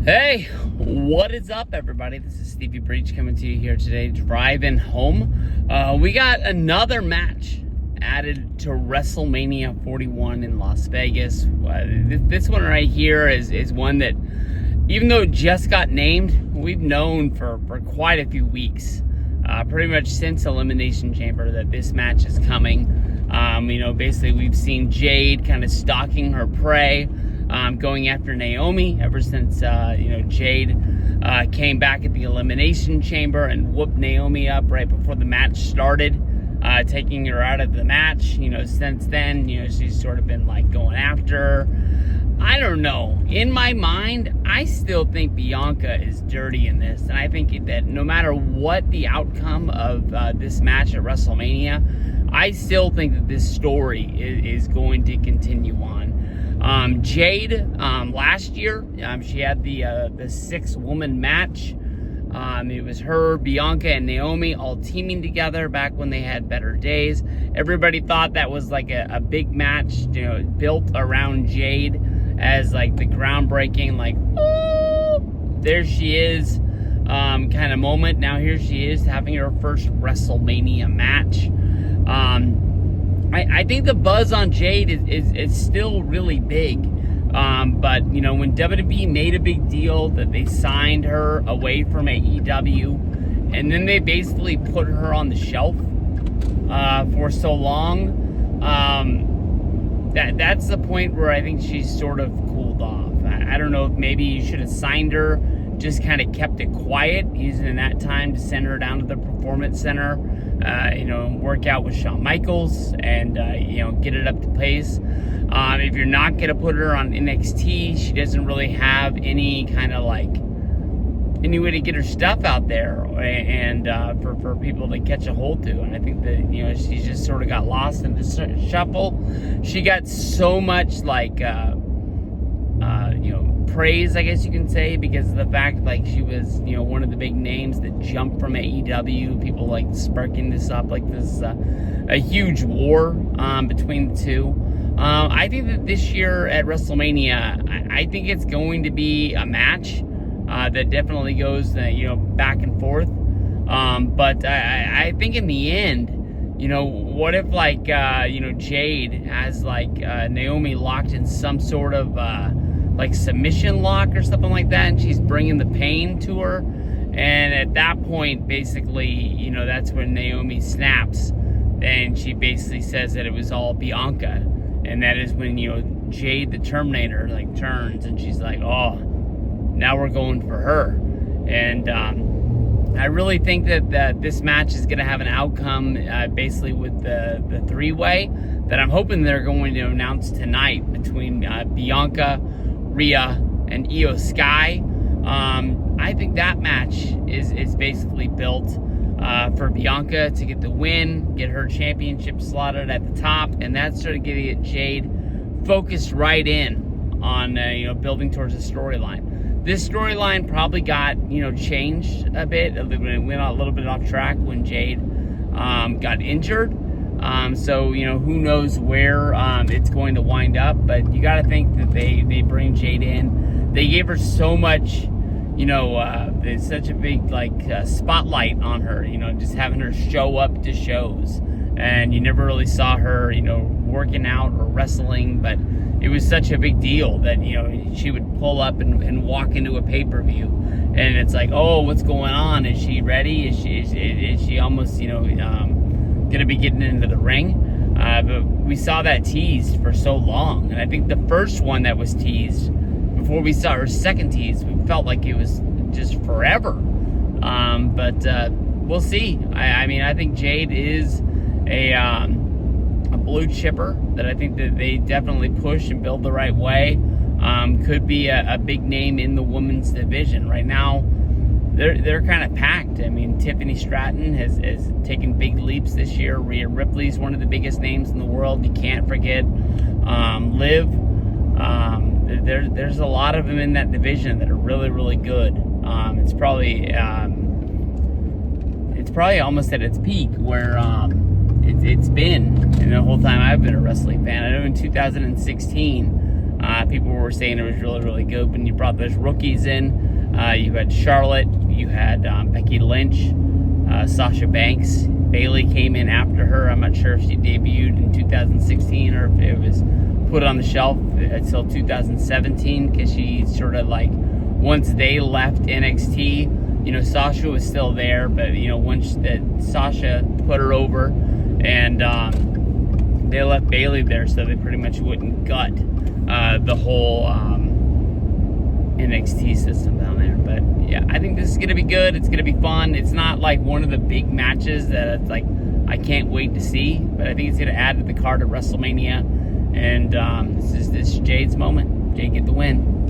Hey, what is up, everybody? This is Stevie Breach coming to you here today, driving home. We got another match added to Wrestlemania 41 in Las Vegas. This one right here is one that, even though it just got named, we've known for quite a few weeks, pretty much since Elimination Chamber, that this match is coming. Basically we've seen Jade kind of stalking her prey, going after Naomi ever since, Jade came back at the Elimination Chamber and whooped Naomi up right before the match started, taking her out of the match. Since then, she's sort of been like going after her. I don't know. In my mind, I still think Bianca is dirty in this, and I think that no matter what the outcome of this match at WrestleMania, I still think that this story is going to continue on. Jade, last year, she had the 6-woman match. It was her, Bianca, and Naomi all teaming together back when they had better days. Everybody thought that was like a big match, built around Jade as like the groundbreaking, like, oh, there she is, kind of moment. Now here she is having her first WrestleMania match. I think the buzz on Jade is still really big. But, when WWE made a big deal that they signed her away from AEW, and then they basically put her on the shelf for so long, that's the point where I think she's sort of cooled off. I don't know if maybe you should have signed her, just kind of kept it quiet, using that time to send her down to the Performance Center, work out with Shawn Michaels and, get it up to pace. If you're not going to put her on NXT, she doesn't really have any kind of any way to get her stuff out there and for people to catch a hold to. And I think that, she just sort of got lost in the shuffle. She got so much praise, I guess you can say, because of the fact she was, one of the big names that jumped from AEW. People sparking this up like this is a huge war between the two. I think that this year at WrestleMania, I think it's going to be a match that definitely goes, back and forth. But I think in the end, what if Jade has Naomi locked in some sort of submission lock or something like that, and she's bringing the pain to her, and at that point, basically, that's when Naomi snaps, and she basically says that it was all Bianca. And that is when, Jade the Terminator, turns and she's like, oh, now we're going for her. And I really think that this match is going to have an outcome, basically with the three-way that I'm hoping they're going to announce tonight between Bianca, Rhea, and Io Sky. I think that match is basically built for Bianca to get the win, get her championship slotted at the top, and that's sort of getting Jade focused right in on building towards the storyline. This storyline probably got changed a bit. It went a little bit off track when Jade got injured. So who knows where it's going to wind up, but you got to think that they bring Jade in. They gave her so much. There's such a big spotlight on her, just having her show up to shows, and you never really saw her, working out or wrestling, but it was such a big deal that, she would pull up and walk into a pay-per-view, and it's like, oh, what's going on? Is she ready? Is she almost, gonna be getting into the ring? But we saw that teased for so long, and I think the first one that was teased, before we saw her second tease, we felt like it was just forever. But we'll see. I think Jade is a blue chipper that I think that they definitely push and build the right way. Could be a big name in the women's division. Right now, they're kind of packed. Tiffany Stratton has taken big leaps this year. Rhea Ripley's one of the biggest names in the world. You can't forget Liv. There's a lot of them in that division that are really, really good. It's probably almost at its peak where it's been in the whole time I've been a wrestling fan. I know in 2016 People were saying it was really, really good when you brought those rookies in. You had Charlotte, you had Becky Lynch, Sasha Banks. Bayley came in after her. I'm not sure if she debuted in 2016 or if it was put on the shelf until 2017, because she sort of like, once they left NXT, you know, Sasha was still there, but you know, once Sasha put her over, and they left Bayley there, so they pretty much wouldn't gut the whole NXT system down there. But yeah, I think this is gonna be good. It's gonna be fun. It's not like one of the big matches that it's like I can't wait to see, but I think it's gonna add to the card of WrestleMania. And this is Jade's moment. Jade get the win.